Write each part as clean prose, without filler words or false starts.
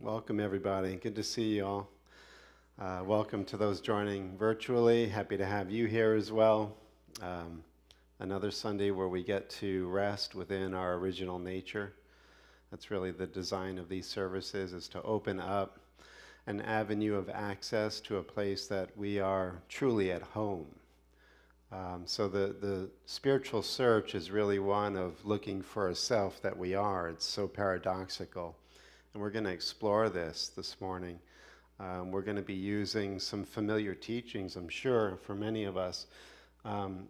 Welcome, everybody. Good to see you all. Welcome to those joining virtually. Happy to have you here as well. Another Sunday where we get to rest within our original nature. That's really the design of these services, is to open up an avenue of access to a place that we are truly at home. So the spiritual search is really one of looking for a self that we are. It's so paradoxical. And we're going to explore this morning. We're going to be using some familiar teachings, I'm sure, for many of us,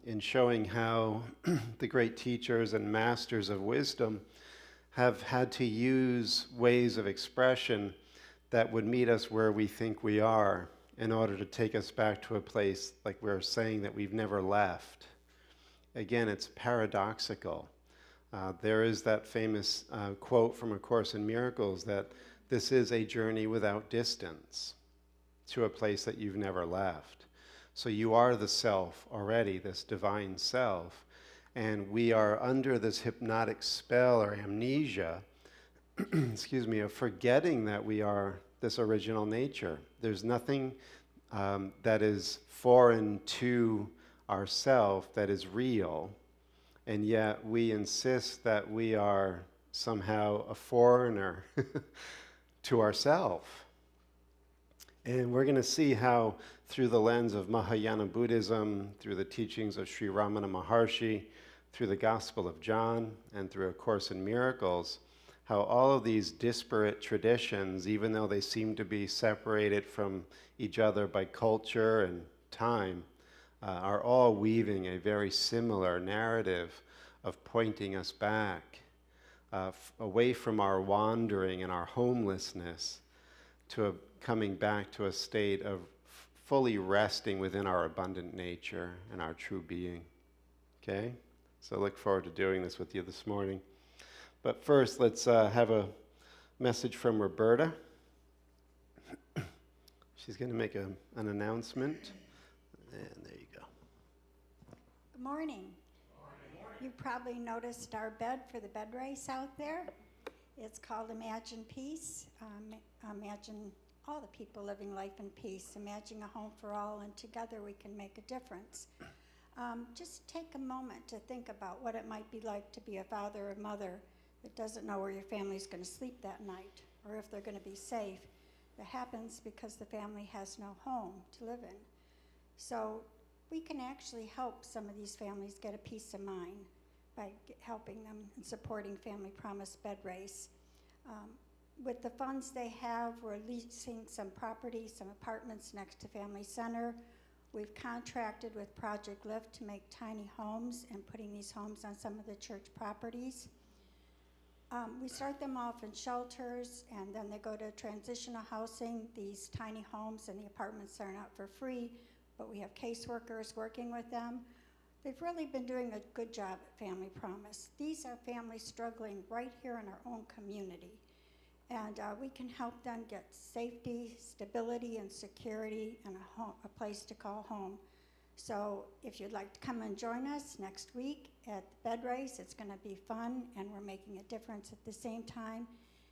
in showing how the great teachers and masters of wisdom have had to use ways of expression that would meet us where we think we are in order to take us back to a place, like we're saying, that we've never left. Again, it's paradoxical. There is that famous quote from A Course in Miracles that this is a journey without distance to a place that you've never left. So you are the self already, this divine self, and we are under this hypnotic spell or amnesia, excuse me, of forgetting that we are this original nature. There's nothing that is foreign to ourself that is real. And yet we insist that we are somehow a foreigner to ourselves. And we're going to see how, through the lens of Mahayana Buddhism, through the teachings of Sri Ramana Maharshi, through the Gospel of John, and through A Course in Miracles, how all of these disparate traditions, even though they seem to be separated from each other by culture and time, are all weaving a very similar narrative of pointing us back away from our wandering and our homelessness to coming back to a state of fully resting within our abundant nature and our true being. Okay? So I look forward to doing this with you this morning. But first, let's have a message from Roberta. She's going to make an announcement. And there you go. Good morning. You probably noticed our bed for the bed race out there. It's called Imagine Peace. Imagine all the people living life in peace. Imagine a home for all, and together we can make a difference. Just take a moment to think about what it might be like to be a father or mother that doesn't know where your family's going to sleep that night, or if they're going to be safe. That happens because the family has no home to live in. So we can actually help some of these families get a peace of mind by helping them and supporting Family Promise Bed Race. With the funds they have, we're leasing some property, some apartments next to Family Center. We've contracted with Project Lift to make tiny homes and putting these homes on some of the church properties. We start them off in shelters, and then they go to transitional housing. These tiny homes and the apartments are not for free, but we have caseworkers working with them. They've really been doing a good job at Family Promise. These are families struggling right here in our own community. And we can help them get safety, stability, and security, and a place to call home. So if you'd like to come and join us next week at the bed race, it's going to be fun, and we're making a difference at the same time.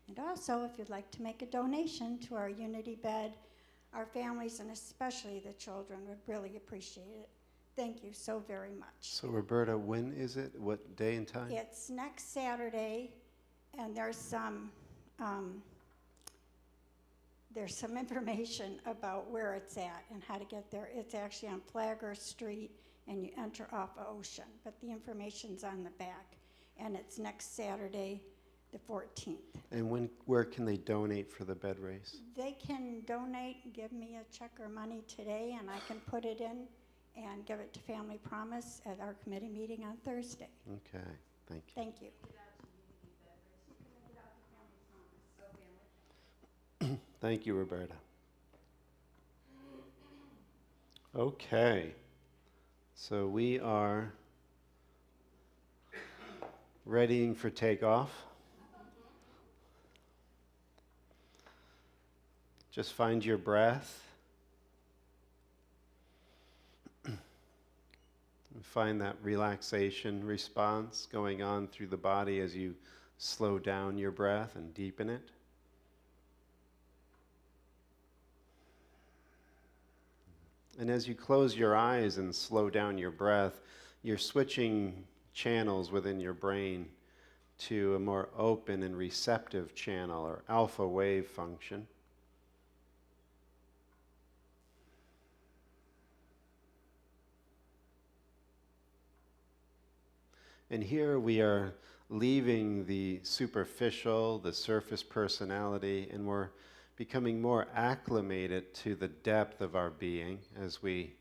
And also, if you'd like to make a donation to our Unity Bed, our families, and especially the children, would really appreciate it. Thank you so very much. So Roberta, when is it? What day and time? It's next Saturday, and there's some information about where it's at and how to get there. It's actually on Flagler Street, and you enter off of Ocean, but the information's on the back, and it's next Saturday, the 14th. And where can they donate for the bed race? They can donate, give me a check or money today, and I can put it in and give it to Family Promise at our committee meeting on Thursday. Okay, thank you. Thank you. Thank you, Roberta. Okay, so we are readying for takeoff. Just find your breath. Find that relaxation response going on through the body as you slow down your breath and deepen it. And as you close your eyes and slow down your breath, you're switching channels within your brain to a more open and receptive channel, or alpha wave function. And here we are leaving the superficial, the surface personality, and we're becoming more acclimated to the depth of our being as we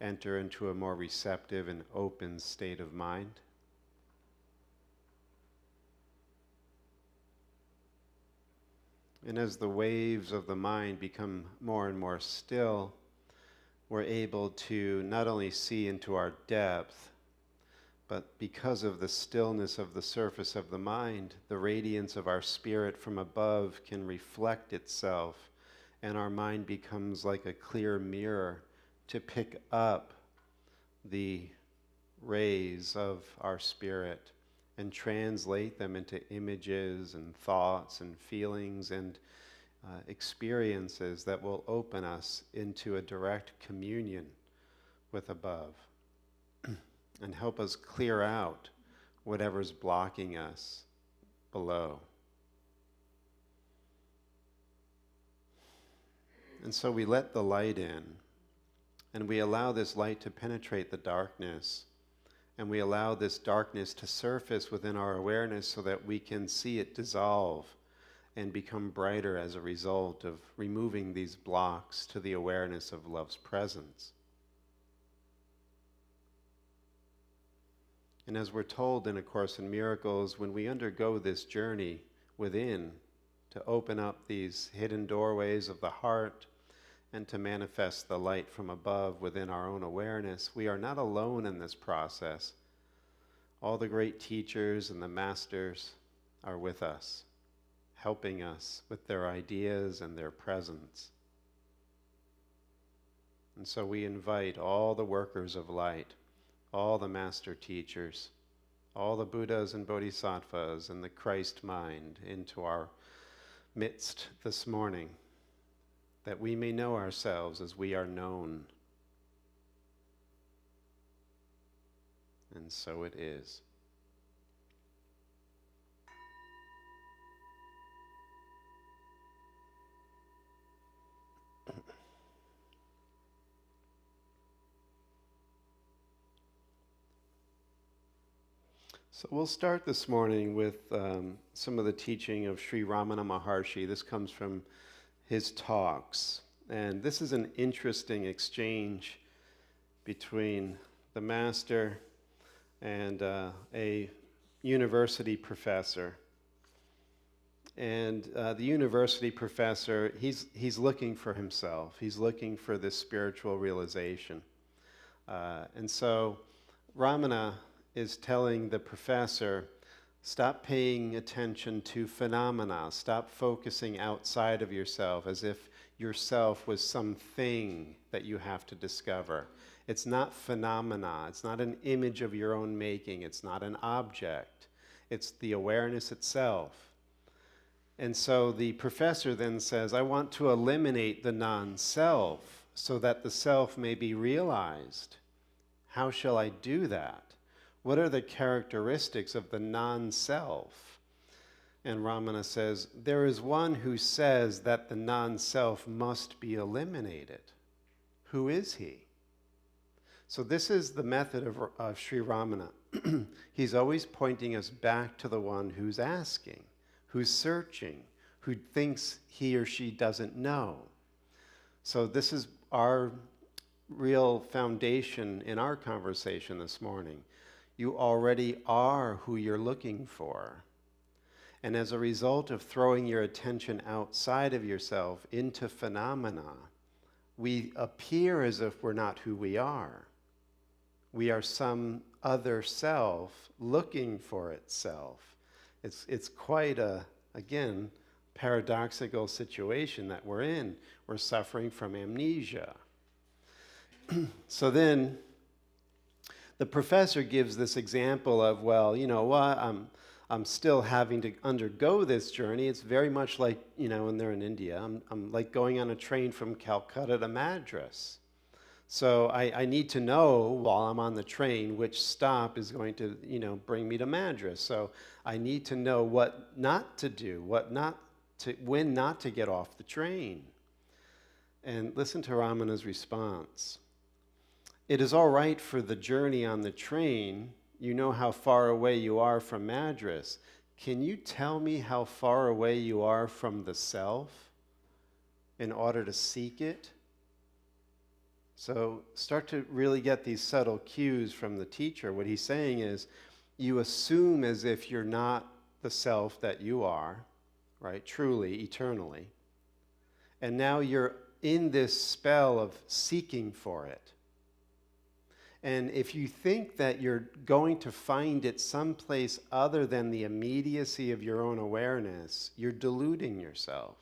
enter into a more receptive and open state of mind. And as the waves of the mind become more and more still, we're able to not only see into our depth, but because of the stillness of the surface of the mind, the radiance of our spirit from above can reflect itself, and our mind becomes like a clear mirror to pick up the rays of our spirit and translate them into images and thoughts and feelings and experiences that will open us into a direct communion with above and help us clear out whatever's blocking us below. And so we let the light in, and we allow this light to penetrate the darkness, and we allow this darkness to surface within our awareness so that we can see it dissolve and become brighter as a result of removing these blocks to the awareness of love's presence. And as we're told in A Course in Miracles, when we undergo this journey within to open up these hidden doorways of the heart and to manifest the light from above within our own awareness, we are not alone in this process. All the great teachers and the masters are with us, helping us with their ideas and their presence. And so we invite all the workers of light, all the master teachers, all the Buddhas and Bodhisattvas and the Christ mind into our midst this morning, that we may know ourselves as we are known. And so it is. So we'll start this morning with some of the teaching of Sri Ramana Maharshi. This comes from his talks. And this is an interesting exchange between the master and a university professor. And the university professor, he's looking for himself. He's looking for this spiritual realization. And so Ramana is telling the professor, stop paying attention to phenomena. Stop focusing outside of yourself as if yourself was something that you have to discover. It's not phenomena. It's not an image of your own making. It's not an object. It's the awareness itself. And so the professor then says, I want to eliminate the non-self so that the self may be realized. How shall I do that? What are the characteristics of the non-self? And Ramana says, there is one who says that the non-self must be eliminated. Who is he? So this is the method of Sri Ramana. He's always pointing us back to the one who's asking, who's searching, who thinks he or she doesn't know. So this is our real foundation in our conversation this morning. You already are who you're looking for. And as a result of throwing your attention outside of yourself into phenomena, we appear as if we're not who we are. We are some other self looking for itself. It's quite a, again, paradoxical situation that we're in. We're suffering from amnesia. So then, the professor gives this example of, well, you know what, I'm still having to undergo this journey. It's very much like, when they're in India, I'm like going on a train from Calcutta to Madras. So I need to know while I'm on the train which stop is going to, bring me to Madras. So I need to know what not to do, when not to get off the train. And listen to Ramana's response. It is all right for the journey on the train. You know how far away you are from Madras. Can you tell me how far away you are from the self in order to seek it? So start to really get these subtle cues from the teacher. What he's saying is, you assume as if you're not the self that you are, right? Truly, eternally. And now you're in this spell of seeking for it. And if you think that you're going to find it someplace other than the immediacy of your own awareness, you're deluding yourself.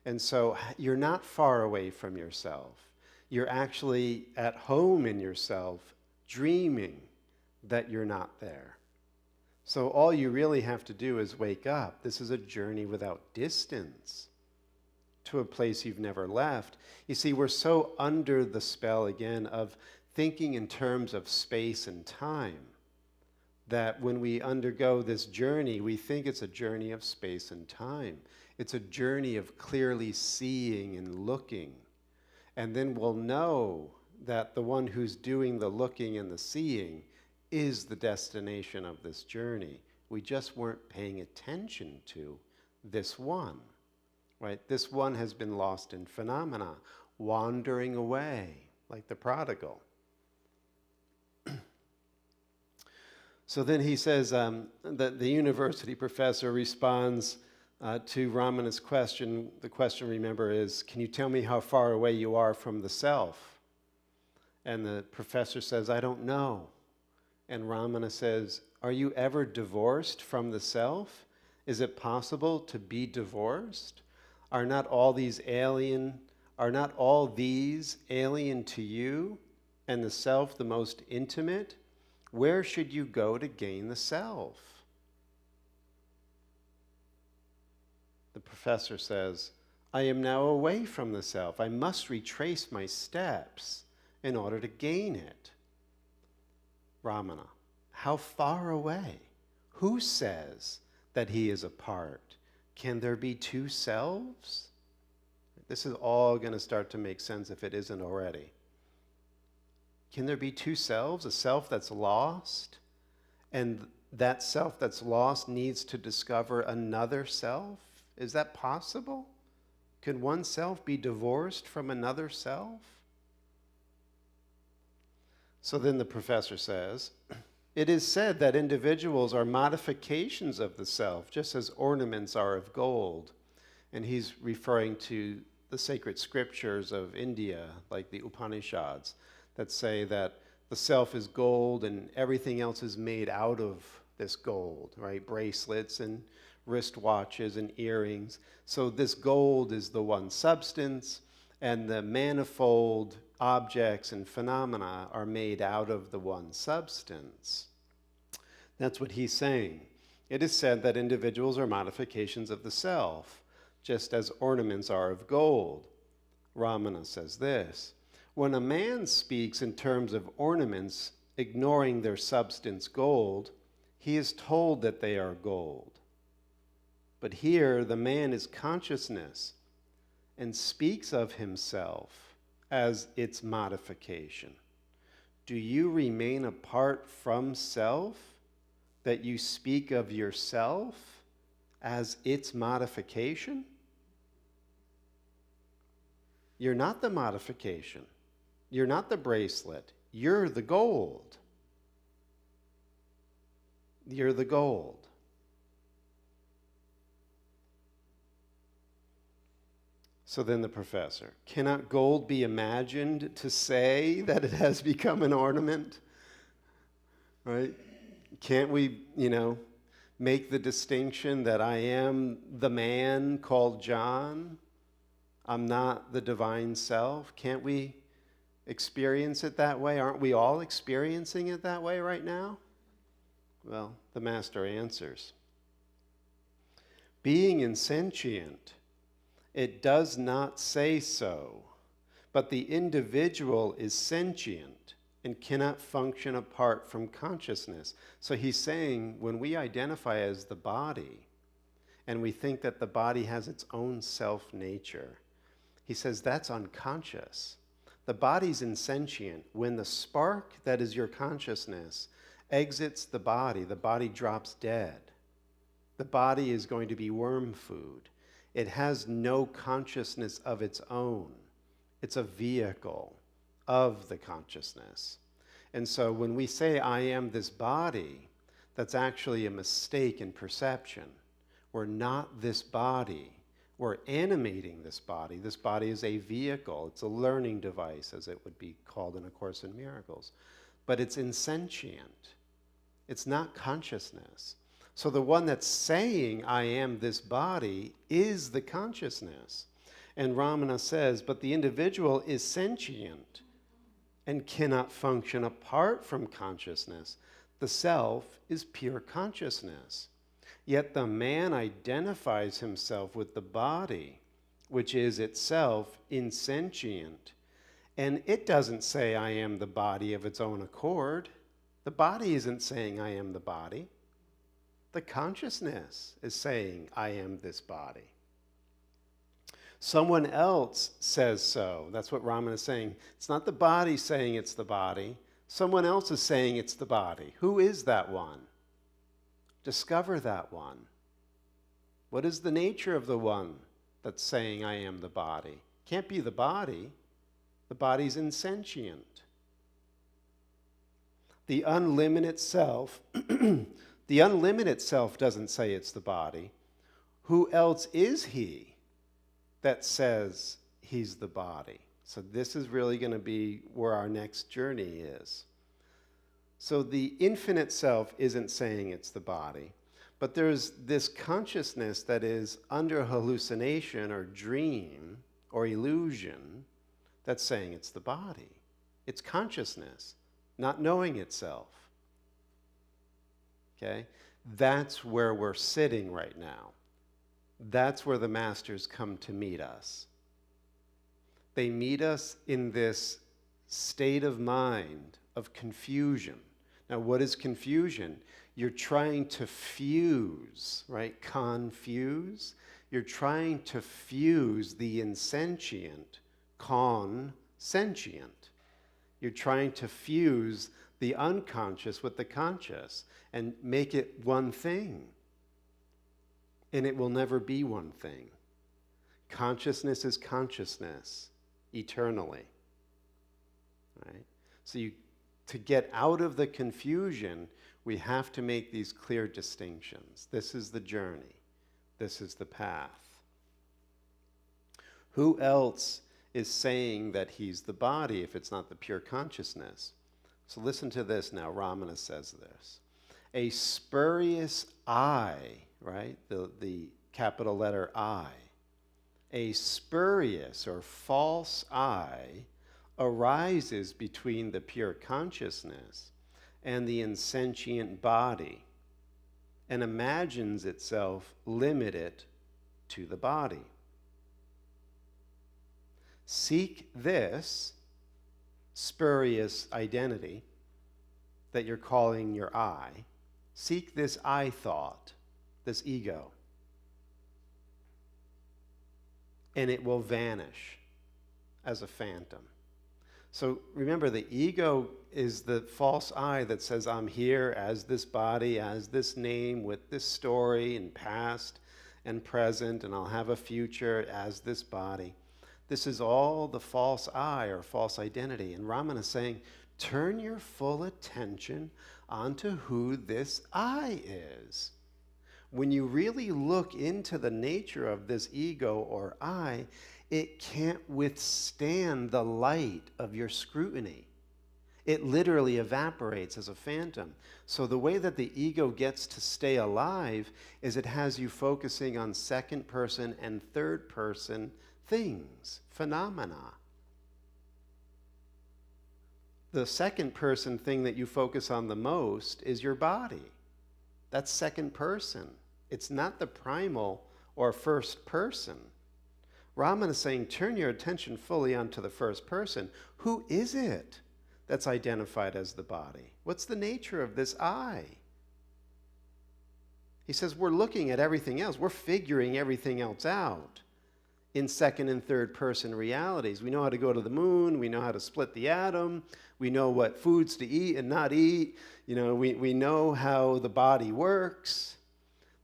And so you're not far away from yourself. You're actually at home in yourself, dreaming that you're not there. So all you really have to do is wake up. This is a journey without distance to a place you've never left. You see, we're so under the spell, again, of thinking in terms of space and time that when we undergo this journey, we think it's a journey of space and time. It's a journey of clearly seeing and looking. And then we'll know that the one who's doing the looking and the seeing is the destination of this journey. We just weren't paying attention to this one, right? This one has been lost in phenomena, wandering away like the prodigal. So then he says that the university professor responds to Ramana's question. The question, remember, is, can you tell me how far away you are from the self? And the professor says, I don't know. And Ramana says, are you ever divorced from the self? Is it possible to be divorced? Are not all these alien to you and the self the most intimate? Where should you go to gain the self? The professor says, I am now away from the self. I must retrace my steps in order to gain it. Ramana, how far away? Who says that he is apart? Can there be two selves? This is all going to start to make sense if it isn't already. Can there be two selves? A self that's lost, and that self that's lost needs to discover another self? Is that possible? Can one self be divorced from another self? So then the professor says, it is said that individuals are modifications of the self, just as ornaments are of gold. And he's referring to the sacred scriptures of India, like the Upanishads, that say that the self is gold and everything else is made out of this gold, right? Bracelets and wristwatches and earrings. So this gold is the one substance, and the manifold objects and phenomena are made out of the one substance. That's what he's saying. It is said that individuals are modifications of the self, just as ornaments are of gold. Ramana says this, when a man speaks in terms of ornaments, ignoring their substance gold, he is told that they are gold. But here, the man is consciousness and speaks of himself as its modification. Do you remain apart from self, that you speak of yourself as its modification? You're not the modification. You're not the bracelet. You're the gold. You're the gold. So then the professor, cannot gold be imagined to say that it has become an ornament? Right? Can't we, make the distinction that I am the man called John? I'm not the divine self. Can't we experience it that way? Aren't we all experiencing it that way right now? Well, the master answers. Being insentient, it does not say so, But the individual is sentient and cannot function apart from consciousness. So he's saying when we identify as the body and we think that the body has its own self-nature, he says that's unconscious. The body's insentient. When the spark that is your consciousness exits the body drops dead. The body is going to be worm food. It has no consciousness of its own. It's a vehicle of the consciousness. And so when we say, I am this body, that's actually a mistake in perception. We're not this body. We're animating this body. This body is a vehicle. It's a learning device, as it would be called in A Course in Miracles. But it's insentient. It's not consciousness. So the one that's saying, I am this body, is the consciousness. And Ramana says, but the individual is sentient and cannot function apart from consciousness. The self is pure consciousness. Yet the man identifies himself with the body, which is itself insentient. And it doesn't say, I am the body of its own accord. The body isn't saying, I am the body. The consciousness is saying, I am this body. Someone else says so. That's what Ramana is saying. It's not the body saying it's the body. Someone else is saying it's the body. Who is that one? Discover that one. What is the nature of the one that's saying, I am the body? Can't be the body. The body's insentient. The unlimited self, the unlimited self doesn't say it's the body. Who else is he that says he's the body? So this is really going to be where our next journey is. So the infinite self isn't saying it's the body, but there's this consciousness that is under hallucination or dream or illusion that's saying it's the body. It's consciousness, not knowing itself. Okay? That's where we're sitting right now. That's where the masters come to meet us. They meet us in this state of mind of confusion. Now, what is confusion? You're trying to fuse, right? Confuse. You're trying to fuse the insentient, sentient. You're trying to fuse the unconscious with the conscious and make it one thing. And it will never be one thing. Consciousness is consciousness eternally. Right? So to get out of the confusion, we have to make these clear distinctions. This is the journey. This is the path. Who else is saying that he's the body if it's not the pure consciousness? So listen to this now. Ramana says this. A spurious I, right? The capital letter I. A spurious or false I arises between the pure consciousness and the insentient body and imagines itself limited to the body. Seek this spurious identity that you're calling your I. Seek this I thought, this ego, and it will vanish as a phantom. So remember, the ego is the false I that says, I'm here as this body, as this name, with this story and past and present, and I'll have a future as this body. This is all the false I or false identity. And Ramana is saying, turn your full attention onto who this I is. When you really look into the nature of this ego or I, it can't withstand the light of your scrutiny. It literally evaporates as a phantom. So the way that the ego gets to stay alive is it has you focusing on second person and third person things, phenomena. The second person thing that you focus on the most is your body. That's second person. It's not the primal or first person. Raman is saying, turn your attention fully onto the first person. Who is it that's identified as the body? What's the nature of this I? He says we're looking at everything else. We're figuring everything else out in second and third person realities. We know how to go to the moon. We know how to split the atom. We know what foods to eat and not eat. We know how the body works.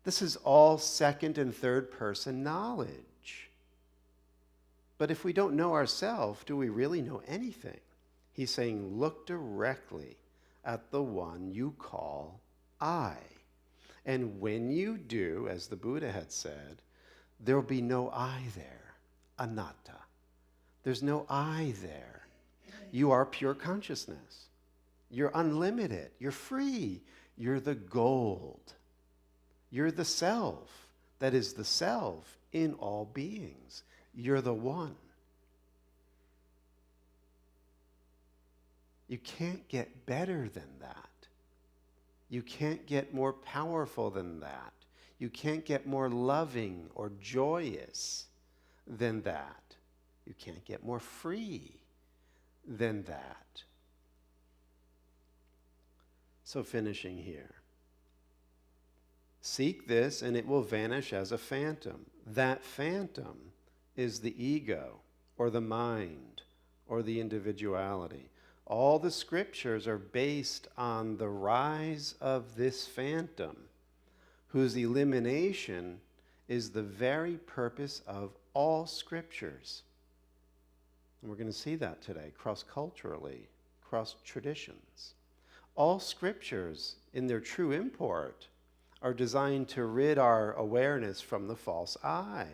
This is all second and third person knowledge. But if we don't know ourselves, do we really know anything? He's saying, look directly at the one you call I. And when you do, as the Buddha had said, there will be no I there, anatta. There's no I there. You are pure consciousness. You're unlimited. You're free. You're the gold. You're the self that is the self in all beings. You're the one. You can't get better than that. You can't get more powerful than that. You can't get more loving or joyous than that. You can't get more free than that. So finishing here. Seek this and it will vanish as a phantom. That phantom is the ego or the mind or the individuality. All the scriptures are based on the rise of this phantom, whose elimination is the very purpose of all scriptures. And we're going to see that today, cross-culturally, cross-traditions. All scriptures, in their true import, are designed to rid our awareness from the false I,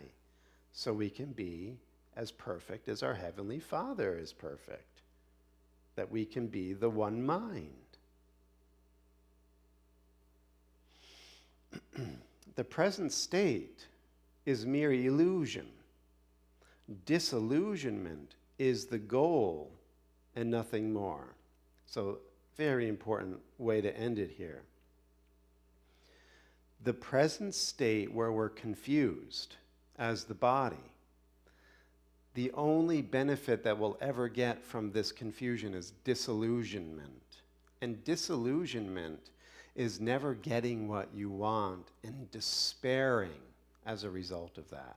so we can be as perfect as our Heavenly Father is perfect. That we can be the one mind. The present state is mere illusion. Disillusionment is the goal and nothing more. So, very important way to end it here. The present state where we're confused as the body, the only benefit that we'll ever get from this confusion is disillusionment. And disillusionment is never getting what you want and despairing as a result of that.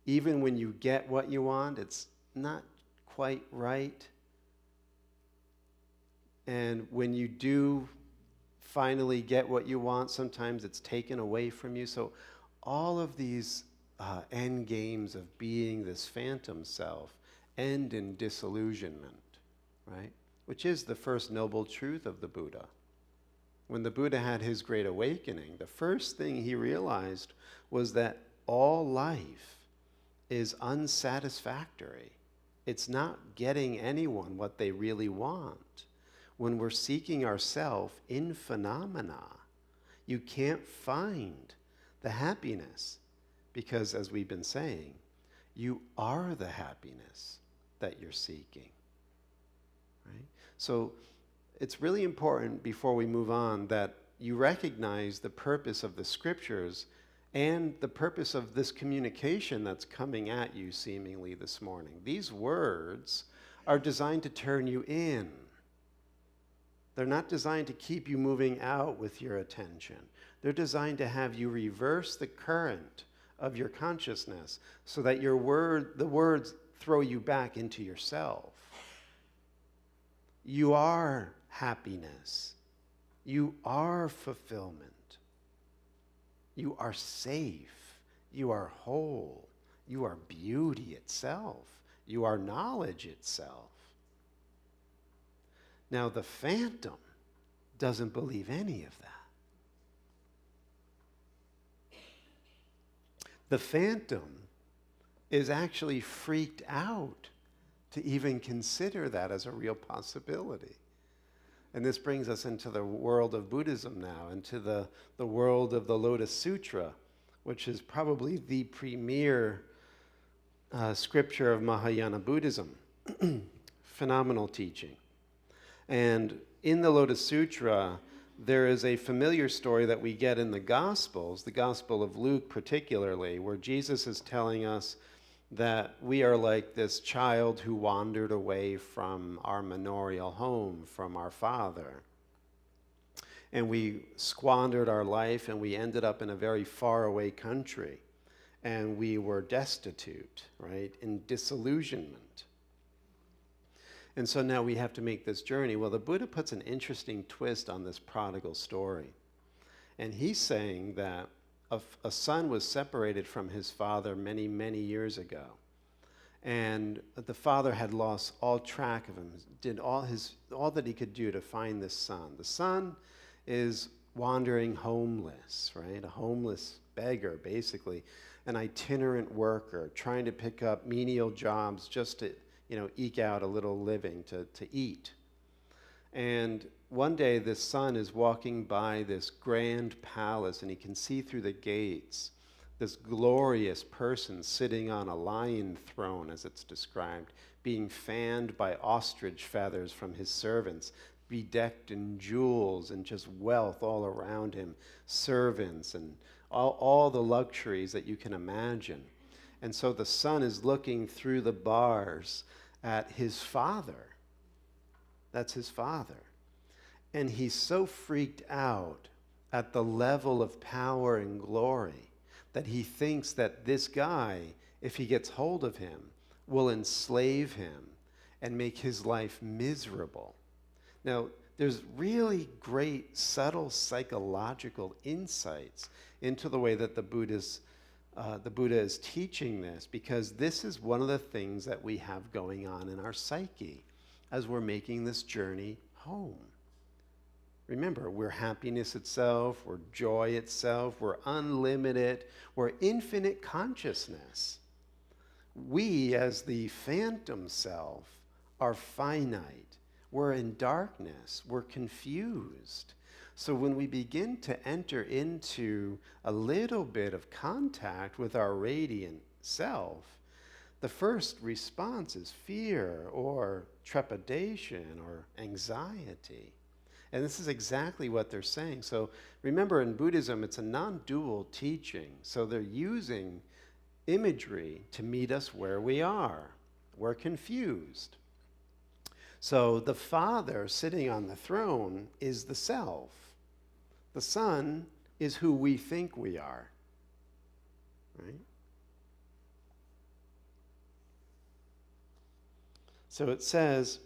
Even when you get what you want, it's not quite right. And when you do finally get what you want, sometimes it's taken away from you. So all of these end games of being this phantom self end in disillusionment, right? Which is the first noble truth of the Buddha. When the Buddha had his great awakening, the first thing he realized was that all life is unsatisfactory. It's not getting anyone what they really want. When we're seeking ourself in phenomena, you can't find the happiness. Because, as we've been saying, you are the happiness that you're seeking, right? So it's really important before we move on that you recognize the purpose of the scriptures and the purpose of this communication that's coming at you seemingly this morning. These words are designed to turn you in. They're not designed to keep you moving out with your attention. They're designed to have you reverse the current of your consciousness so that the words throw you back into yourself. You are happiness. You are fulfillment. You are safe. You are whole. You are beauty itself. You are knowledge itself. Now, the phantom doesn't believe any of that. The phantom is actually freaked out to even consider that as a real possibility. And this brings us into the world of Buddhism now, into the world of the Lotus Sutra, which is probably the premier scripture of Mahayana Buddhism. Phenomenal teaching. And in the Lotus Sutra, there is a familiar story that we get in the Gospels, the Gospel of Luke particularly, where Jesus is telling us that we are like this child who wandered away from our manorial home, from our father. And we squandered our life, and we ended up in a very faraway country. And we were destitute, right, in disillusionment. And so now we have to make this journey. Well, the Buddha puts an interesting twist on this prodigal story. And he's saying that a son was separated from his father many, many years ago. And the father had lost all track of him, did all that he could do to find this son. The son is wandering homeless, right? A homeless beggar, basically, an itinerant worker trying to pick up menial jobs just to, eke out a little living to eat. And one day this son is walking by this grand palace, and he can see through the gates this glorious person sitting on a lion throne, as it's described, being fanned by ostrich feathers from his servants, bedecked in jewels and just wealth all around him, servants and all the luxuries that you can imagine. And so the son is looking through the bars at his father. That's his father. And he's so freaked out at the level of power and glory that he thinks that this guy, if he gets hold of him, will enslave him and make his life miserable. Now, there's really great, subtle psychological insights into the way that the Buddha is teaching this, because this is one of the things that we have going on in our psyche as we're making this journey home. Remember, we're happiness itself, we're joy itself, we're unlimited, we're infinite consciousness. We, as the phantom self, are finite. We're in darkness, we're confused. So when we begin to enter into a little bit of contact with our radiant self, the first response is fear or trepidation or anxiety. And this is exactly what they're saying. So remember, in Buddhism, it's a non-dual teaching. So they're using imagery to meet us where we are. We're confused. So the father sitting on the throne is the self. The son is who we think we are, right? So it says,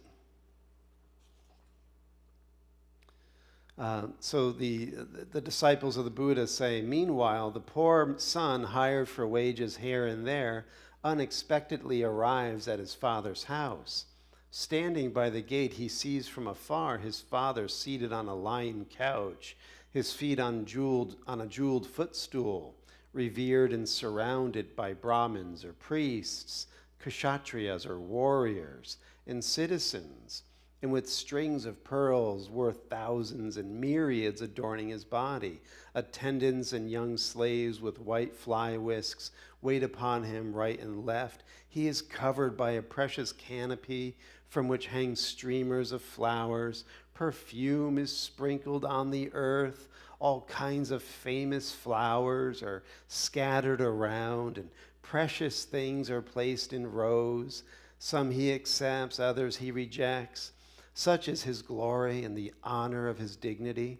so the disciples of the Buddha say, meanwhile, the poor son hired for wages here and there unexpectedly arrives at his father's house. Standing by the gate, he sees from afar his father seated on a lion couch, his feet on a jeweled footstool, revered and surrounded by Brahmins or priests, kshatriyas or warriors, and citizens, and with strings of pearls worth thousands and myriads adorning his body. Attendants and young slaves with white fly whisks wait upon him right and left. He is covered by a precious canopy from which hang streamers of flowers. Perfume is sprinkled on the earth. All kinds of famous flowers are scattered around, and precious things are placed in rows. Some he accepts, others he rejects. Such is his glory and the honor of his dignity.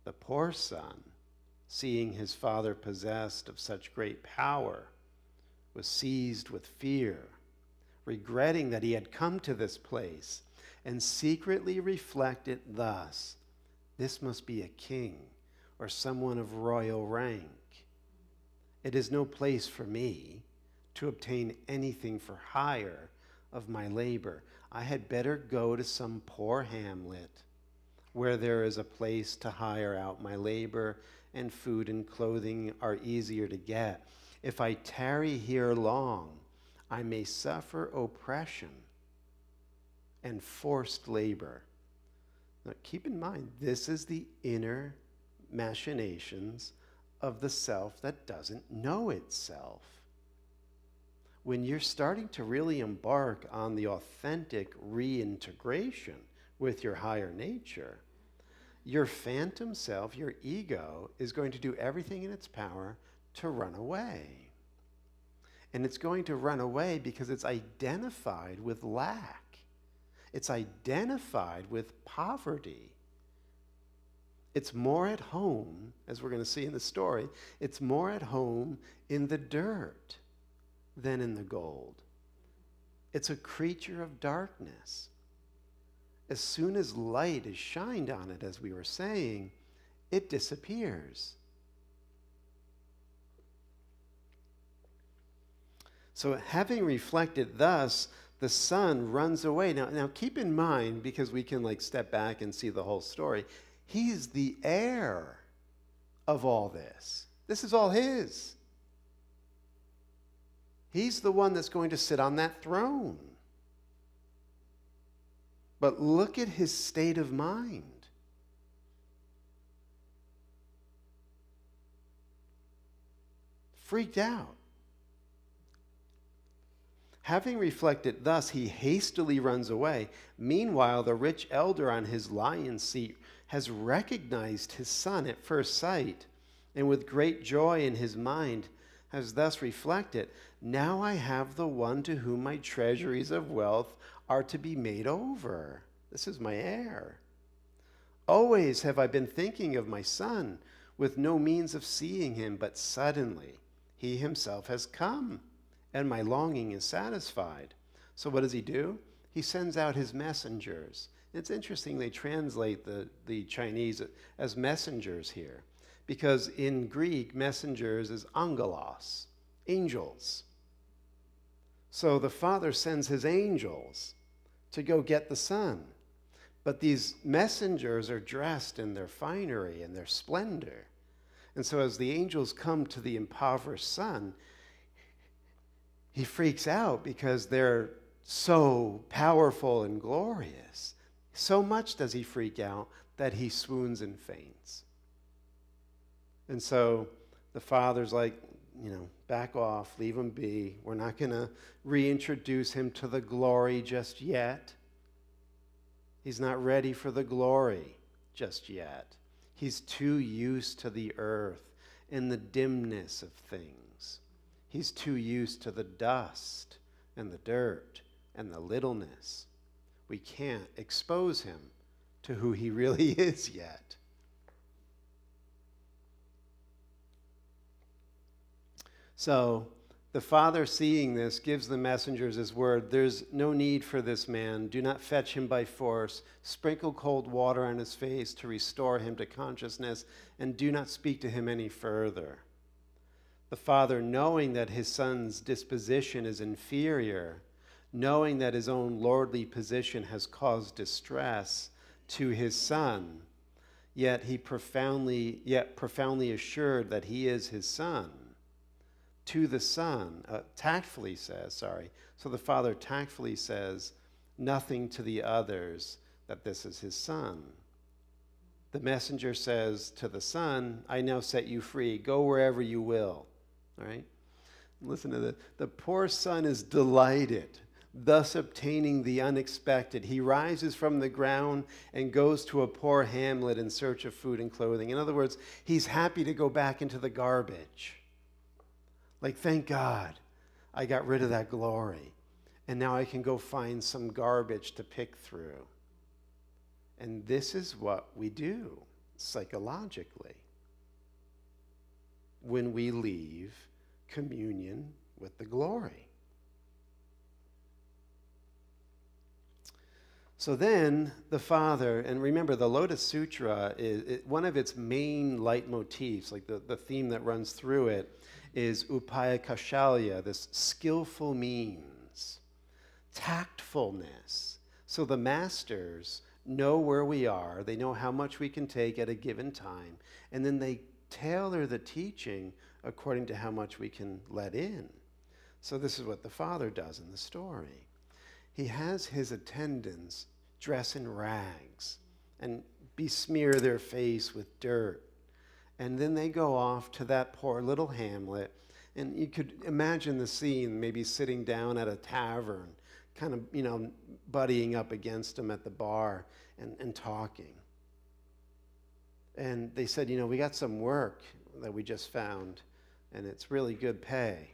The poor son, seeing his father possessed of such great power, was seized with fear, regretting that he had come to this place, and secretly reflected thus, this must be a king or someone of royal rank. It is no place for me to obtain anything for hire of my labor. I had better go to some poor hamlet where there is a place to hire out my labor, and food and clothing are easier to get. If I tarry here long, I may suffer oppression and forced labor. Now, keep in mind, this is the inner machinations of the self that doesn't know itself. When you're starting to really embark on the authentic reintegration with your higher nature, your phantom self, your ego, is going to do everything in its power to run away. And it's going to run away because it's identified with lack. It's identified with poverty. It's more at home, as we're going to see in the story, it's more at home in the dirt than in the gold. It's a creature of darkness. As soon as light is shined on it, as we were saying, it disappears. So having reflected thus, the son runs away. Now keep in mind, because we can step back and see the whole story, he's the heir of all this. This is all his. He's the one that's going to sit on that throne. But look at his state of mind. Freaked out. Having reflected thus, he hastily runs away. Meanwhile, the rich elder on his lion's seat has recognized his son at first sight, and with great joy in his mind has thus reflected, now I have the one to whom my treasuries of wealth are to be made over. This is my heir. Always have I been thinking of my son, with no means of seeing him, but suddenly he himself has come, and my longing is satisfied. So what does he do? He sends out his messengers. It's interesting they translate the Chinese as messengers here, because in Greek, messengers is angelos, angels. So the father sends his angels to go get the son. But these messengers are dressed in their finery and their splendor. And so as the angels come to the impoverished son, he freaks out because they're so powerful and glorious. So much does he freak out that he swoons and faints. And so the father's like, back off, leave him be. We're not going to reintroduce him to the glory just yet. He's not ready for the glory just yet. He's too used to the earth and the dimness of things. He's too used to the dust and the dirt and the littleness. We can't expose him to who he really is yet. So the father, seeing this, gives the messengers his word. There's no need for this man. Do not fetch him by force. Sprinkle cold water on his face to restore him to consciousness, and do not speak to him any further. The father, knowing that his son's disposition is inferior, knowing that his own lordly position has caused distress to his son, yet profoundly assured that he is his son, to the son, tactfully says, so the father tactfully says nothing to the others that this is his son. The messenger says to the son, I now set you free. Go wherever you will. All right? Listen to this. The poor son is delighted, thus obtaining the unexpected. He rises from the ground and goes to a poor hamlet in search of food and clothing. In other words, he's happy to go back into the garbage. Like, thank God I got rid of that glory, and now I can go find some garbage to pick through. And this is what we do psychologically when we leave communion with the glory. So then the father, and remember the Lotus Sutra, one of its main leitmotifs, like the theme that runs through it, is upaya kashalya, this skillful means, tactfulness. So the masters know where we are, they know how much we can take at a given time, and then they tailor the teaching according to how much we can let in. So this is what the father does in the story. He has his attendants dress in rags and besmear their face with dirt. And then they go off to that poor little hamlet. And you could imagine the scene, maybe sitting down at a tavern, kind of, buddying up against him at the bar and talking. And they said, we got some work that we just found, and it's really good pay.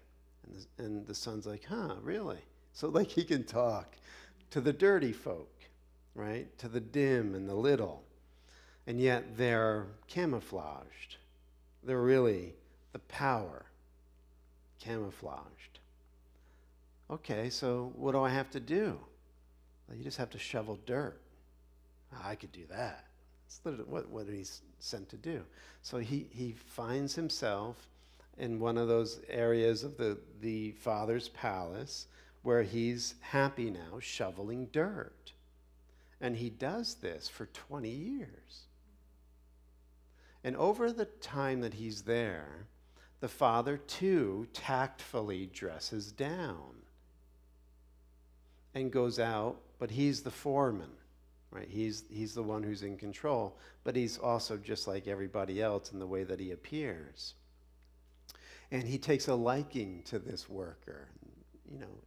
And the son's like, huh, really? So like he can talk to the dirty folk, right? To the dim and the little. And yet they're camouflaged. They're really the power camouflaged. Okay, so what do I have to do? Well, you just have to shovel dirt. I could do that. That's literally what he's sent to do. So he finds himself in one of those areas of the Father's palace where he's happy now shoveling dirt. And he does this for 20 years. And over the time that he's there, the Father too tactfully dresses down and goes out, but he's the foreman, right? He's the one who's in control, but he's also just like everybody else in the way that he appears. And he takes a liking to this worker,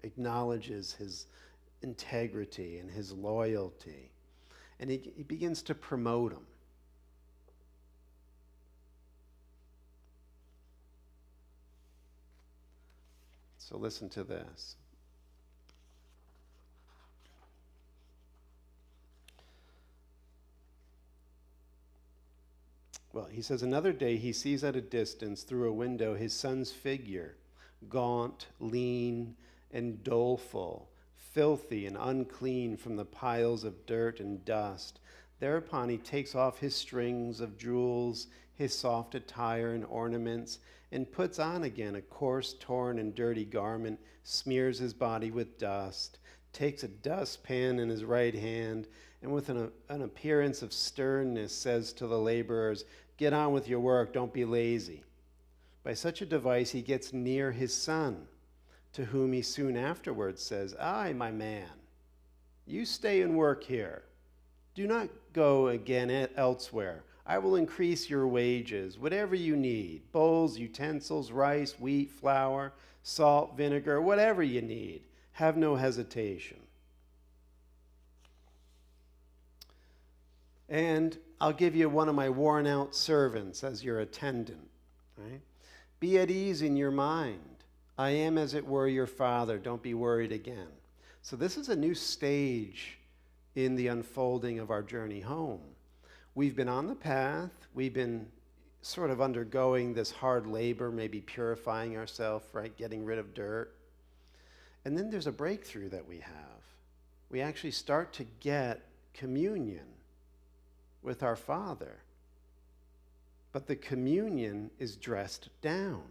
acknowledges his integrity and his loyalty, and he begins to promote him. So listen to this. Well, he says, another day he sees at a distance through a window his son's figure, gaunt, lean, and doleful, filthy and unclean from the piles of dirt and dust. Thereupon he takes off his strings of jewels, his soft attire and ornaments, and puts on again a coarse, torn, and dirty garment, smears his body with dust, takes a dustpan in his right hand, and with an appearance of sternness says to the laborers, "Get on with your work, don't be lazy." By such a device he gets near his son, to whom he soon afterwards says, "Aye, my man, you stay and work here. Do not go again elsewhere. I will increase your wages, whatever you need, bowls, utensils, rice, wheat, flour, salt, vinegar, whatever you need. Have no hesitation. And I'll give you one of my worn out servants as your attendant, right? Be at ease in your mind. I am, as it were, your father. Don't be worried again." So this is a new stage in the unfolding of our journey home. We've been on the path. We've been sort of undergoing this hard labor, maybe purifying ourselves, right? Getting rid of dirt. And then there's a breakthrough that we have. We actually start to get communion with our Father. But the communion is dressed down.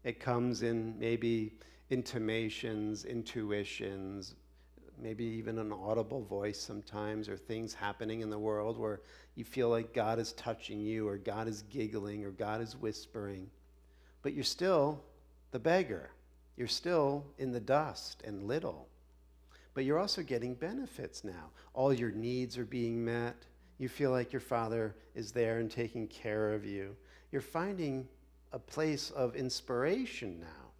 It comes in maybe intimations, intuitions, maybe even an audible voice sometimes, or things happening in the world where you feel like God is touching you, or God is giggling, or God is whispering. But you're still the beggar. You're still in the dust and little. But you're also getting benefits now. All your needs are being met. You feel like your Father is there and taking care of you. You're finding a place of inspiration now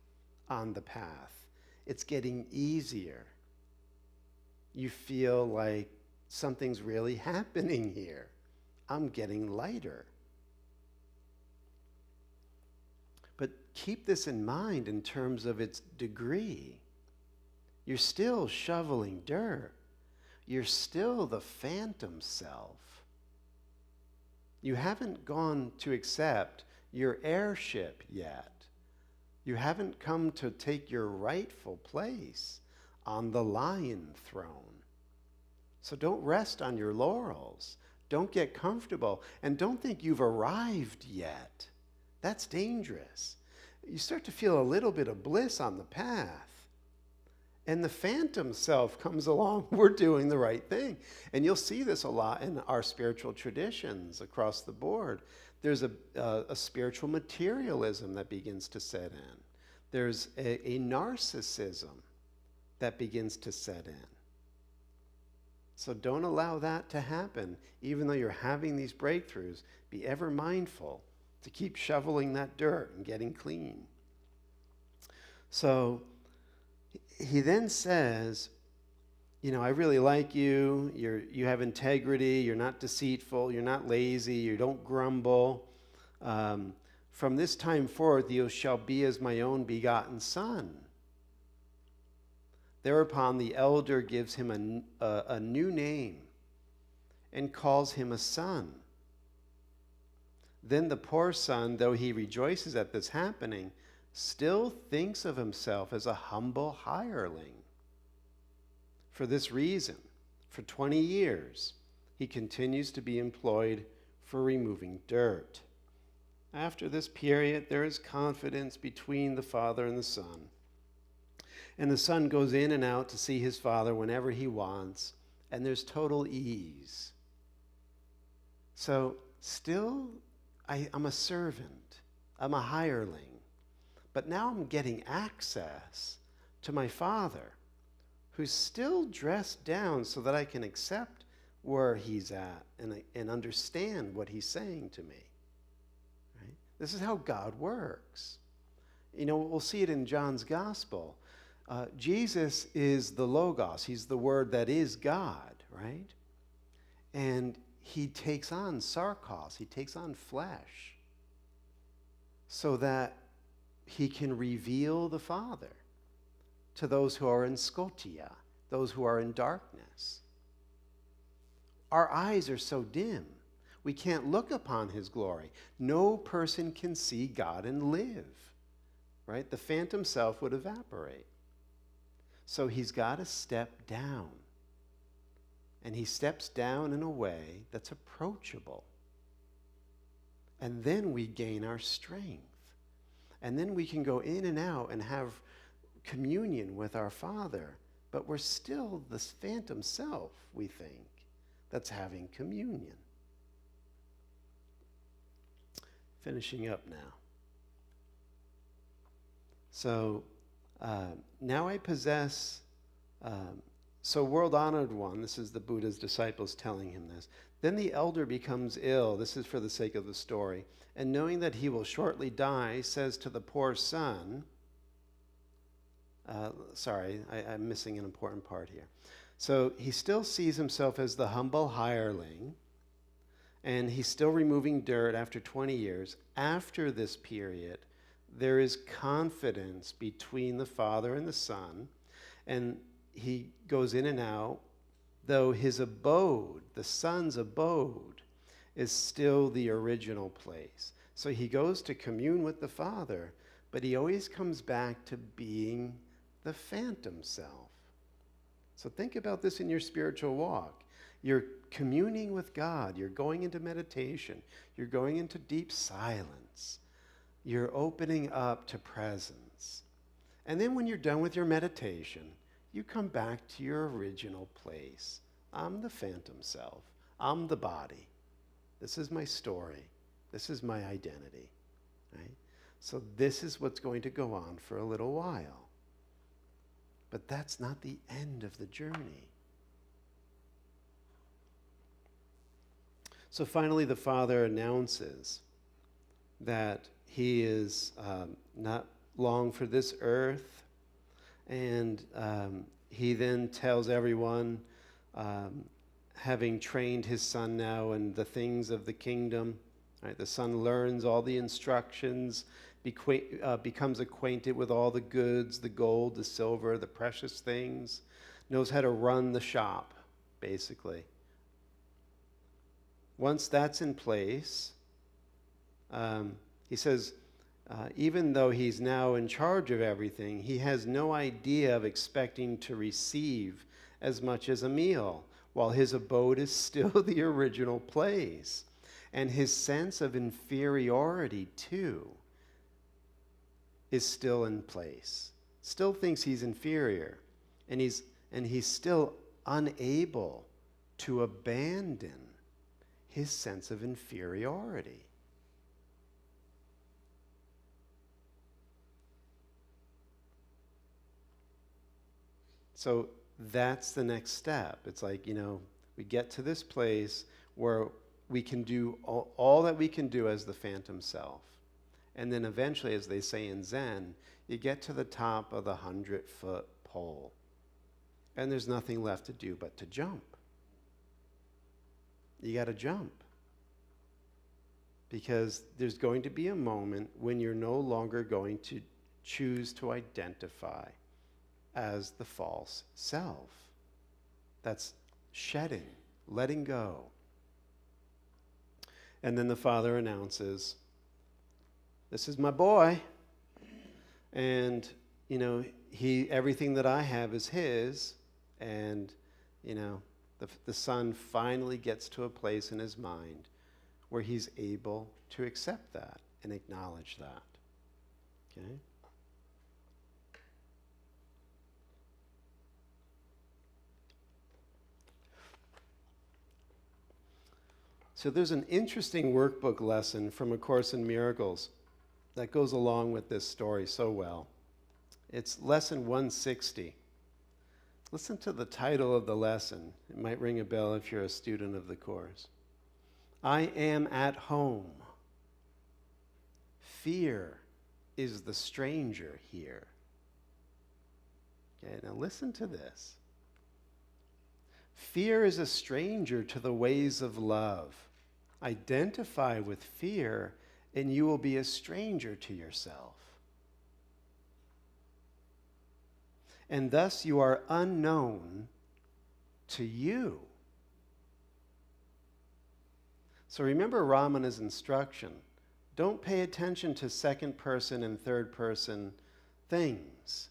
on the path. It's getting easier. You feel like something's really happening here. I'm getting lighter. But keep this in mind in terms of its degree. You're still shoveling dirt. You're still the phantom self. You haven't gone to accept your heirship yet. You haven't come to take your rightful place on the lion throne. So don't rest on your laurels. Don't get comfortable. And don't think you've arrived yet. That's dangerous. You start to feel a little bit of bliss on the path. And the phantom self comes along. We're doing the right thing. And you'll see this a lot in our spiritual traditions across the board. There's a spiritual materialism that begins to set in. There's a narcissism that begins to set in. So don't allow that to happen. Even though you're having these breakthroughs, be ever mindful to keep shoveling that dirt and getting clean. So he then says, I really like you. You have integrity. You're not deceitful. You're not lazy. You don't grumble. From this time forth, you shall be as my own begotten son. Thereupon the elder gives him a new name and calls him a son. Then the poor son, though he rejoices at this happening, still thinks of himself as a humble hireling. For this reason, for 20 years, he continues to be employed for removing dirt. After this period, there is confidence between the father and the son. And the son goes in and out to see his father whenever he wants, and there's total ease. So still, I'm a servant. I'm a hireling. But now I'm getting access to my father, who's still dressed down so that I can accept where he's at and understand what he's saying to me. Right? This is how God works. We'll see it in John's gospel. Jesus is the Logos. He's the Word that is God, right? And he takes on sarkos. He takes on flesh so that he can reveal the Father to those who are in Scotia, those who are in darkness. Our eyes are so dim, we can't look upon his glory. No person can see God and live, right? The phantom self would evaporate. So he's got to step down. And he steps down in a way that's approachable. And then we gain our strength. And then we can go in and out and have communion with our Father. But we're still this phantom self, we think, that's having communion. Finishing up now. So now I possess, so world-honored one, this is the Buddha's disciples telling him this. Then the elder becomes ill, this is for the sake of the story, and knowing that he will shortly die, says to the poor son, I'm missing an important part here. So he still sees himself as the humble hireling, and he's still removing dirt after 20 years. After this period, there is confidence between the Father and the Son, and he goes in and out, though his abode, the Son's abode, is still the original place. So he goes to commune with the Father, but he always comes back to being the phantom self. So think about this in your spiritual walk. You're communing with God. You're going into meditation. You're going into deep silence. You're opening up to presence. And then when you're done with your meditation, you come back to your original place. I'm the phantom self. I'm the body. This is my story. This is my identity. Right? So this is what's going to go on for a little while. But that's not the end of the journey. So finally, the Father announces that he is not long for this earth, and he then tells everyone, having trained his son now in the things of the kingdom, right, the son learns all the instructions, becomes acquainted with all the goods, the gold, the silver, the precious things, knows how to run the shop, basically. Once that's in place, he says, even though he's now in charge of everything, he has no idea of expecting to receive as much as a meal, while his abode is still the original place. And his sense of inferiority, too, is still in place. Still thinks he's inferior. And he's still unable to abandon his sense of inferiority. So that's the next step. It's like, we get to this place where we can do all that we can do as the phantom self. And then eventually, as they say in Zen, you get to the top of the 100-foot pole. And there's nothing left to do but to jump. You got to jump. Because there's going to be a moment when you're no longer going to choose to identify as the false self. That's shedding, letting go. And then the Father announces, this is my boy. And, everything that I have is his. And, the Son finally gets to a place in his mind where he's able to accept that and acknowledge that. Okay? So there's an interesting workbook lesson from A Course in Miracles that goes along with this story so well. It's lesson 160. Listen to the title of the lesson. It might ring a bell if you're a student of the Course. I am at home. Fear is the stranger here. Okay, now listen to this. Fear is a stranger to the ways of love. Identify with fear, and you will be a stranger to yourself. And thus you are unknown to you. So remember Ramana's instruction. Don't pay attention to second person and third person things.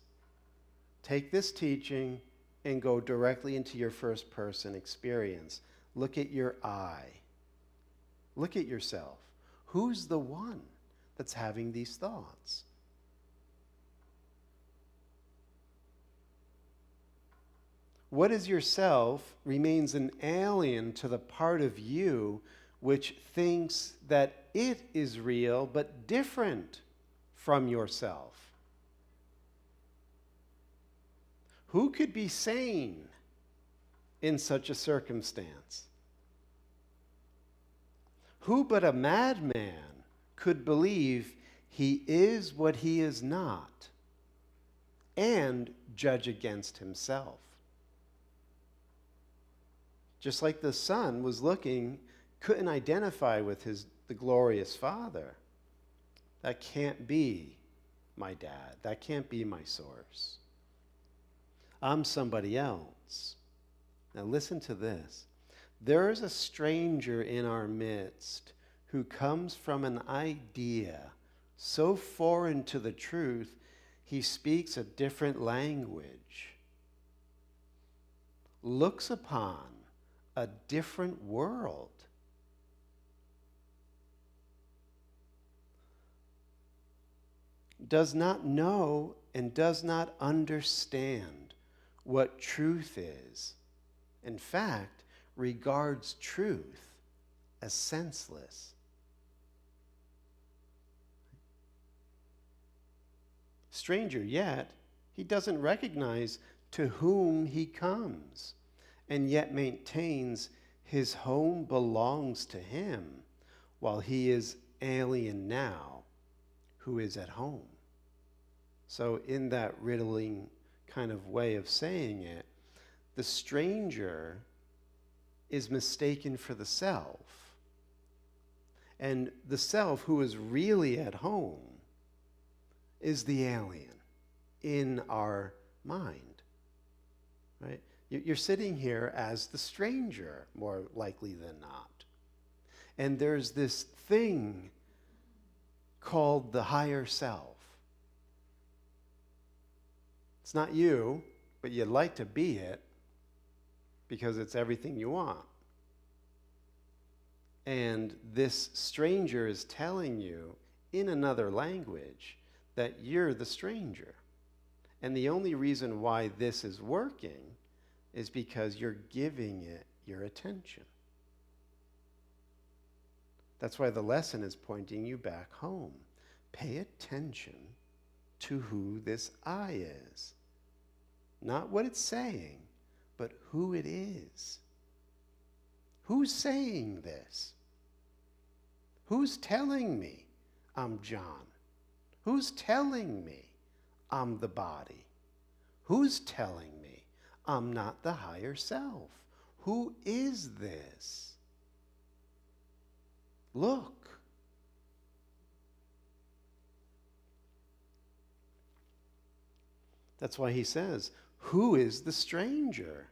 Take this teaching and go directly into your first person experience. Look at your I. Look at yourself. Who's the one that's having these thoughts? What is yourself remains an alien to the part of you which thinks that it is real but different from yourself. Who could be sane in such a circumstance? Who but a madman could believe he is what he is not and judge against himself? Just like the son was looking, couldn't identify with the glorious Father. That can't be my dad. That can't be my source. I'm somebody else. Now listen to this. There is a stranger in our midst who comes from an idea so foreign to the truth, he speaks a different language, looks upon a different world. Does not know and does not understand what truth is. In fact, regards truth as senseless. Stranger yet, he doesn't recognize to whom he comes, and yet maintains his home belongs to him, while he is alien now, who is at home. So in that riddling kind of way of saying it, the stranger is mistaken for the self. And the self who is really at home is the alien in our mind, right? You're sitting here as the stranger, more likely than not. And there's this thing called the higher self. It's not you, but you'd like to be it because it's everything you want. And this stranger is telling you in another language that you're the stranger. And the only reason why this is working is because you're giving it your attention. That's why the lesson is pointing you back home. Pay attention to who this I is. Not what it's saying, but who it is. Who's saying this? Who's telling me I'm John? Who's telling me I'm the body? Who's telling me I'm not the higher self. Who is this? Look. That's why he says, who is the stranger?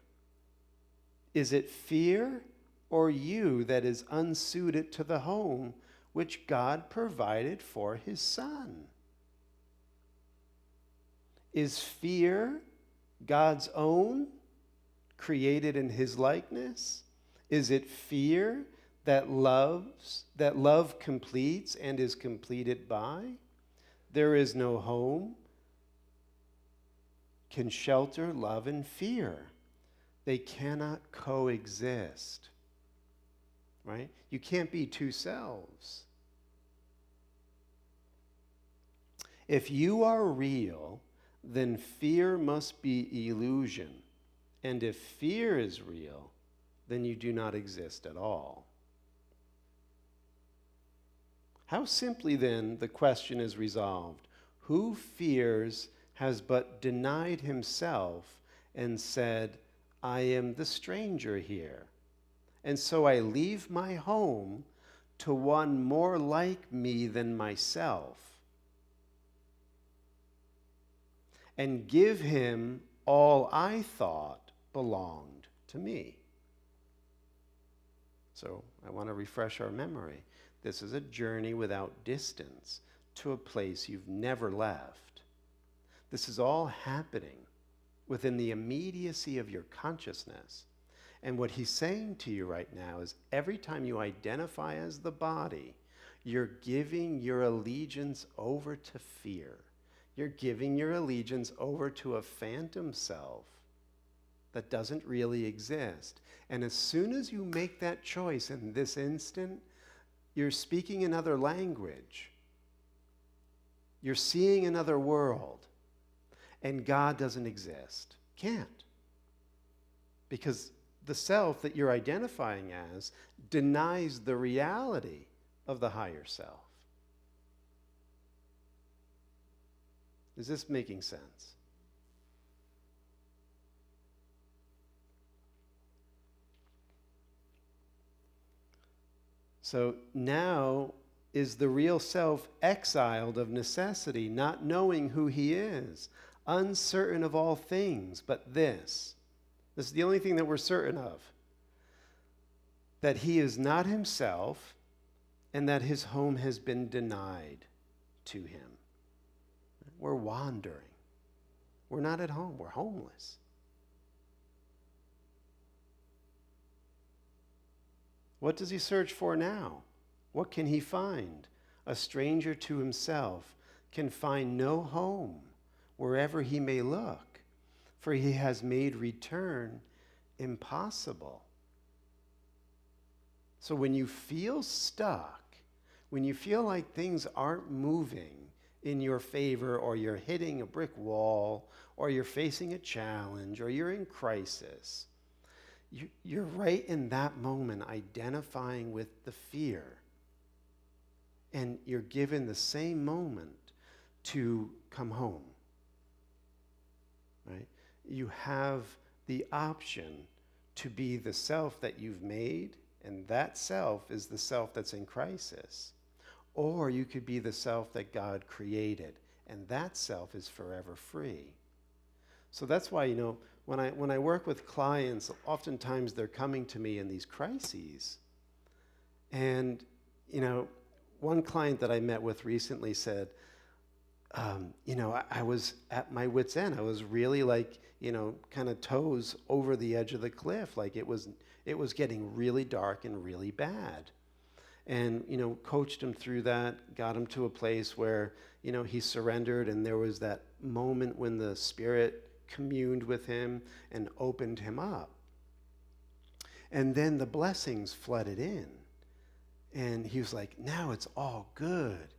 Is it fear or you that is unsuited to the home which God provided for his Son? Is fear God's own, created in his likeness? Is it fear that love completes and is completed by? There is no home can shelter love and fear. They cannot coexist, right? You can't be two selves. If you are real, then fear must be illusion. And if fear is real, then you do not exist at all. How simply then the question is resolved. Who fears has but denied himself and said, I am the stranger here, and so I leave my home to one more like me than myself, and give him all I thought belonged to me. So I want to refresh our memory. This is a journey without distance to a place you've never left. This is all happening within the immediacy of your consciousness. And what he's saying to you right now is every time you identify as the body, you're giving your allegiance over to fear. You're giving your allegiance over to a phantom self that doesn't really exist. And as soon as you make that choice in this instant, you're speaking another language. You're seeing another world. And God doesn't exist. Can't. Because the self that you're identifying as denies the reality of the higher self. Is this making sense? So now is the real self exiled of necessity, not knowing who he is, uncertain of all things but this. This is the only thing that we're certain of. That he is not himself and that his home has been denied to him. We're wandering. We're not at home. We're homeless. What does he search for now? What can he find? A stranger to himself can find no home wherever he may look, for he has made return impossible. So when you feel stuck, when you feel like things aren't moving in your favor, or you're hitting a brick wall, or you're facing a challenge, or you're in crisis, you're right in that moment identifying with the fear. And you're given the same moment to come home. Right? You have the option to be the self that you've made, and that self is the self that's in crisis. Or you could be the self that God created, and that self is forever free. So that's why, when I work with clients, oftentimes they're coming to me in these crises. And, one client that I met with recently said, I was at my wit's end. I was really kind of toes over the edge of the cliff. Like it was getting really dark and really bad. And, coached him through that, got him to a place where, he surrendered, and there was that moment when the Spirit communed with him and opened him up. And then the blessings flooded in. And he was like, now it's all good.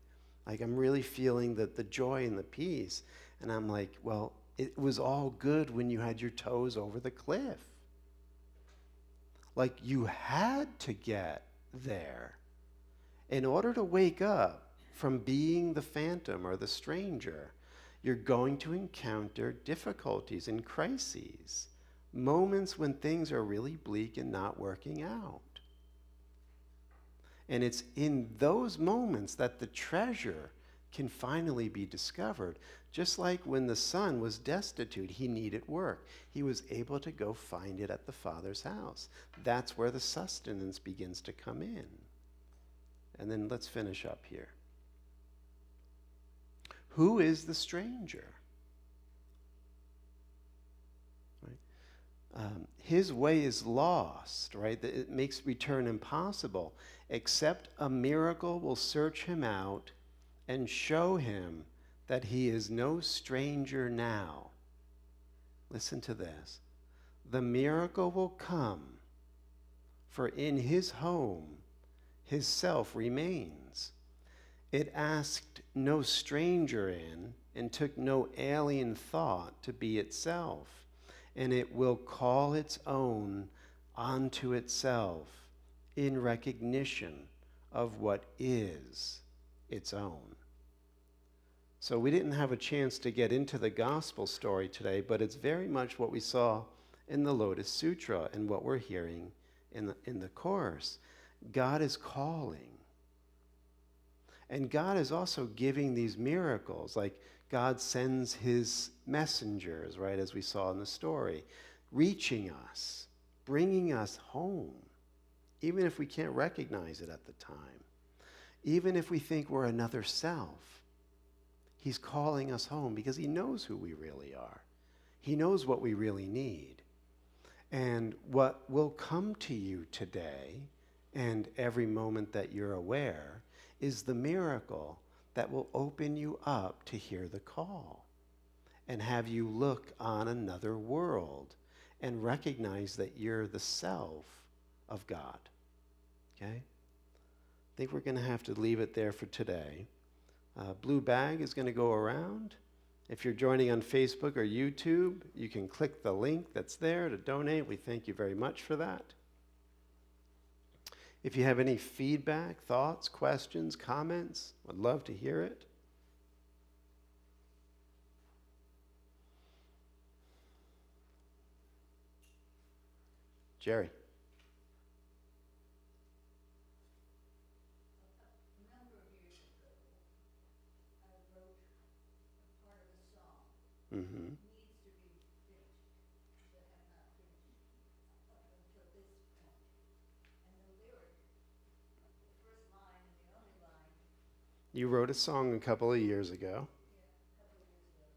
Like, I'm really feeling the joy and the peace. And I'm like, well, it was all good when you had your toes over the cliff. Like, you had to get there. In order to wake up from being the phantom or the stranger, you're going to encounter difficulties and crises, moments when things are really bleak and not working out. And it's in those moments that the treasure can finally be discovered. Just like when the son was destitute, he needed work. He was able to go find it at the Father's house. That's where the sustenance begins to come in. And then let's finish up here. Who is the stranger? Right? His way is lost, right? It makes return impossible. Except a miracle will search him out and show him that he is no stranger now. Listen to this. The miracle will come, for in his home, his self remains. It asked no stranger in and took no alien thought to be itself, and it will call its own onto itself in recognition of what is its own. So we didn't have a chance to get into the gospel story today, but it's very much what we saw in the Lotus Sutra and what we're hearing in the Course. God is calling. And God is also giving these miracles, like God sends his messengers, right, as we saw in the story, reaching us, bringing us home, even if we can't recognize it at the time. Even if we think we're another self, he's calling us home because he knows who we really are. He knows what we really need. And what will come to you today and every moment that you're aware is the miracle that will open you up to hear the call and have you look on another world and recognize that you're the self of God. Okay? I think we're going to have to leave it there for today. Blue bag is going to go around. If you're joining on Facebook or YouTube, you can click the link that's there to donate. We thank you very much for that. If you have any feedback, thoughts, questions, comments, I'd love to hear it. Jerry. A number of years ago, I wrote a part of a song. Mm-hmm. It needs to be finished, because I have not finished up until this point. And the lyric, the first line and the only line, You wrote a song a couple of years ago. a couple of years ago,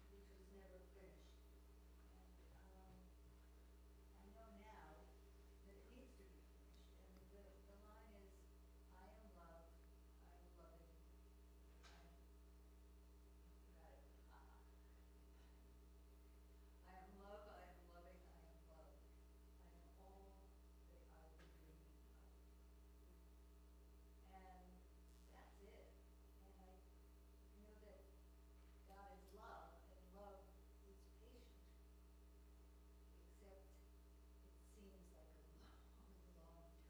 which was never finished. And I know now that it needs to be finished. And the line is, I am love, I am loving, I am, got it. I am love, I am loving, I am loved. I am all that I was dreaming of. And that's it. And I know that God is love, and love is patient, except it seems like a long, long time.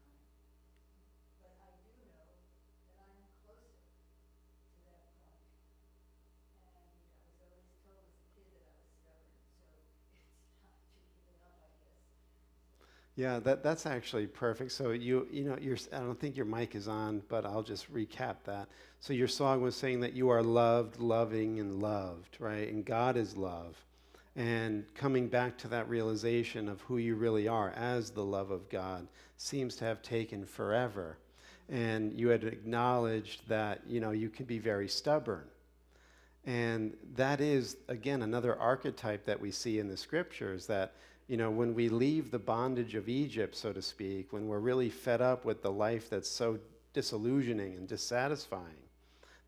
But I do know that I am closer to that point. And I was always told as a kid that I was stubborn, so it's time to give it up, I guess. Yeah, that's actually perfect. So you know, I don't think your mic is on, but I'll just recap that. So your song was saying that you are loved, loving, and loved, right? And God is love. And coming back to that realization of who you really are as the love of God seems to have taken forever. And you had acknowledged that, you know, you can be very stubborn. And that is, again, another archetype that we see in the scriptures, that, you know, when we leave the bondage of Egypt, so to speak, when we're really fed up with the life that's so disillusioning and dissatisfying,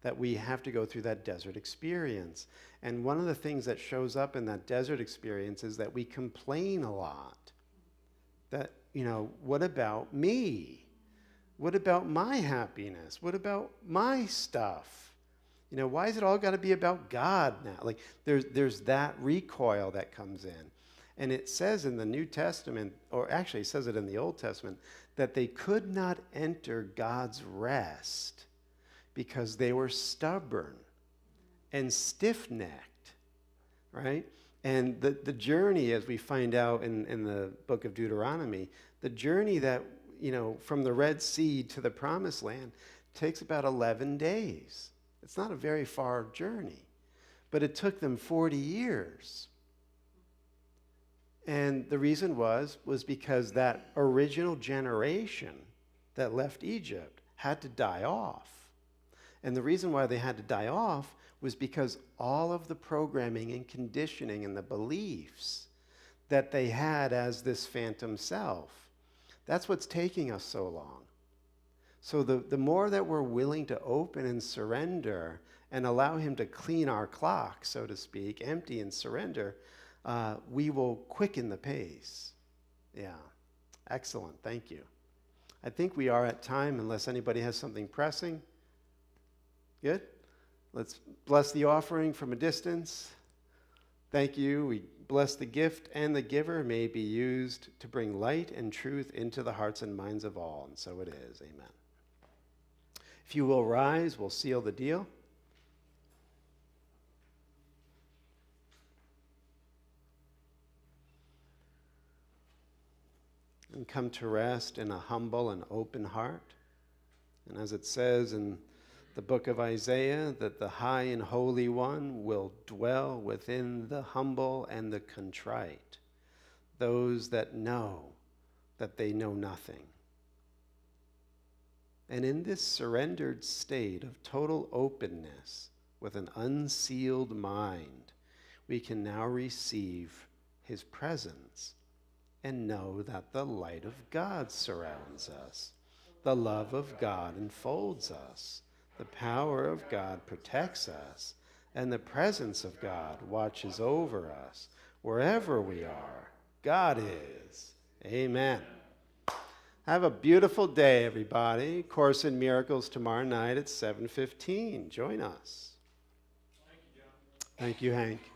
that we have to go through that desert experience. And one of the things that shows up in that desert experience is that we complain a lot. That, you know, what about me? What about my happiness? What about my stuff? You know, why is it all got to be about God now? Like, there's that recoil that comes in. And it says in the New Testament, or actually it says it in the Old Testament, that they could not enter God's rest because they were stubborn and stiff-necked, right? And the journey, as we find out in the book of Deuteronomy, the journey that, from the Red Sea to the Promised Land takes about 11 days. It's not a very far journey, but it took them 40 years. And the reason was because that original generation that left Egypt had to die off. And the reason why they had to die off was because all of the programming and conditioning and the beliefs that they had as this phantom self, that's what's taking us so long. So the more that we're willing to open and surrender and allow him to clean our clock, so to speak, empty and surrender, we will quicken the pace. Yeah, excellent, thank you. I think we are at time unless anybody has something pressing. Good? Let's bless the offering from a distance. Thank you. We bless the gift and the giver may be used to bring light and truth into the hearts and minds of all. And so it is. Amen. If you will rise, we'll seal the deal. And come to rest in a humble and open heart. And as it says in the book of Isaiah, that the high and holy one will dwell within the humble and the contrite, those that know that they know nothing. And in this surrendered state of total openness, with an unsealed mind, we can now receive his presence and know that the light of God surrounds us. The love of God enfolds us. The power of God protects us. And the presence of God watches over us wherever we are. God is. Amen. Have a beautiful day, everybody. Course in Miracles tomorrow night at 7:15. Join us. Thank you, Hank.